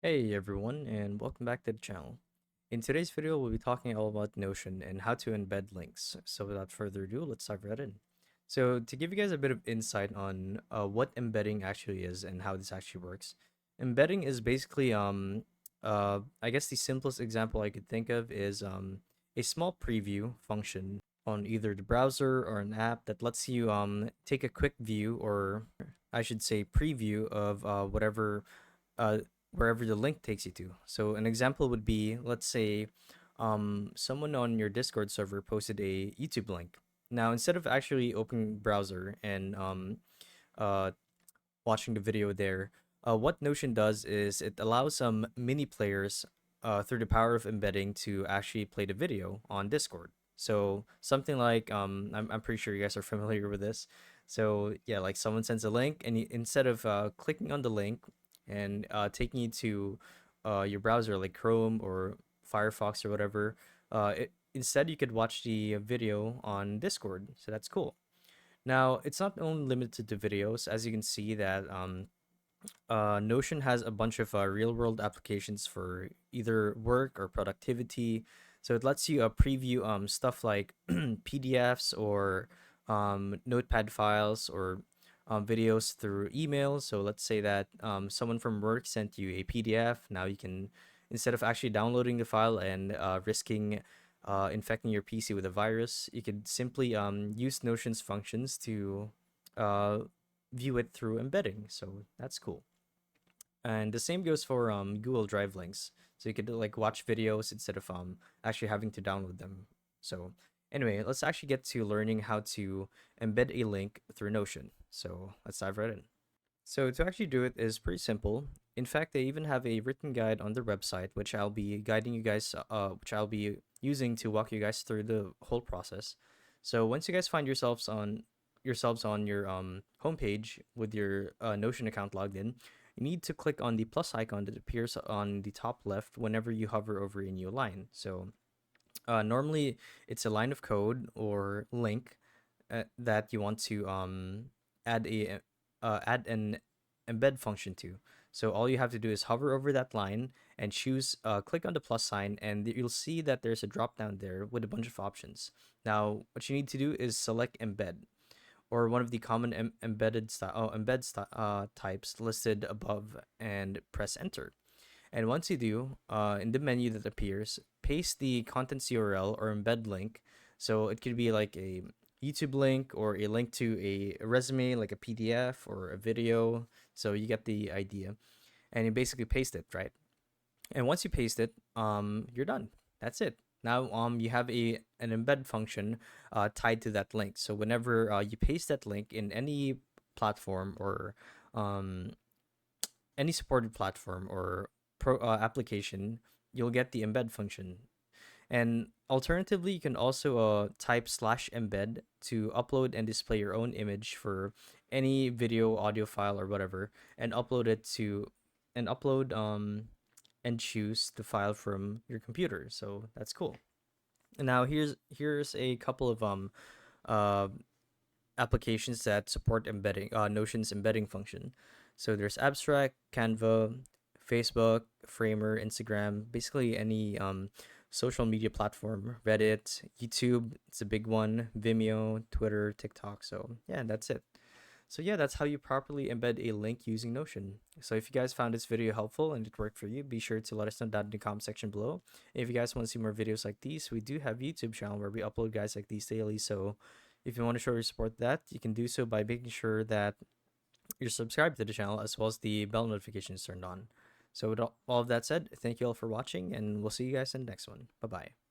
Hey everyone, and welcome back to the channel. In today's video, we'll be talking all about Notion and how to embed links. So without further ado, let's dive right in. So to give you guys a bit of insight on what embedding actually is and how this actually works, embedding is basically, I guess the simplest example I could think of is a small preview function on either the browser or an app that lets you take a quick view, or I should say preview of whatever uh, wherever the link takes you to. So an example would be, let's say, someone on your Discord server posted a YouTube link. Now, instead of actually opening browser and uh, watching the video there, what Notion does is it allows some mini players through the power of embedding to actually play the video on Discord. So something like I'm pretty sure you guys are familiar with this. So yeah, like someone sends a link, and instead of clicking on the link and taking you to your browser like Chrome or Firefox or whatever, instead you could watch the video on Discord. So that's cool. Now, it's not only limited to videos, as you can see that Notion has a bunch of real world applications for either work or productivity. So it lets you preview stuff like PDFs or notepad files or videos through email. So let's say that someone from work sent you a PDF. Now you can, instead of actually downloading the file and risking infecting your PC with a virus, you could simply use Notion's functions to uh, view it through embedding. So that's cool. And the same goes for Google Drive links. So you could like watch videos instead of actually having to download them. So anyway, let's actually get to learning how to embed a link through Notion. So let's dive right in. So to actually do it is pretty simple. In fact, they even have a written guide on their website, which I'll be guiding you guys, which I'll be using to walk you guys through the whole process. So once you guys find yourselves on your homepage with your Notion account logged in, you need to click on the plus icon that appears on the top left whenever you hover over a new line. So normally it's a line of code or link that you want to add a add an embed function to. So all you have to do is hover over that line and choose click on the plus sign, and you'll see that there's a drop down there with a bunch of options. Now what you need to do is select embed, or one of the common types listed above, and press enter. And once you do, in the menu that appears, paste the contents URL or embed link. So it could be like a YouTube link or a link to a resume, like a PDF or a video. So you get the idea. And you basically paste it, right? And once you paste it, you're done. That's it. Now you have an embed function tied to that link. So whenever you paste that link in any platform or um, any supported platform or application, you'll get the embed function. And alternatively, you can also type slash embed to upload and display your own image for any video, audio file, or whatever, and upload it to and upload and choose the file from your computer. So that's cool. And now here's a couple of uh applications that support embedding Notion's embedding function. So there's Abstract, Canva, Facebook, Framer, Instagram, basically any social media platform, Reddit, YouTube, it's a big one, Vimeo, Twitter, TikTok. So yeah, that's it. So yeah, that's how you properly embed a link using Notion. So if you guys found this video helpful and it worked for you, be sure to let us know down in the comment section below. If you guys want to see more videos like these, we do have a YouTube channel where we upload guys like these daily. So if you want to show your support that, you can do so by making sure that you're subscribed to the channel as well as the bell notifications turned on. So with all of that said, thank you all for watching, and we'll see you guys in the next one. Bye bye.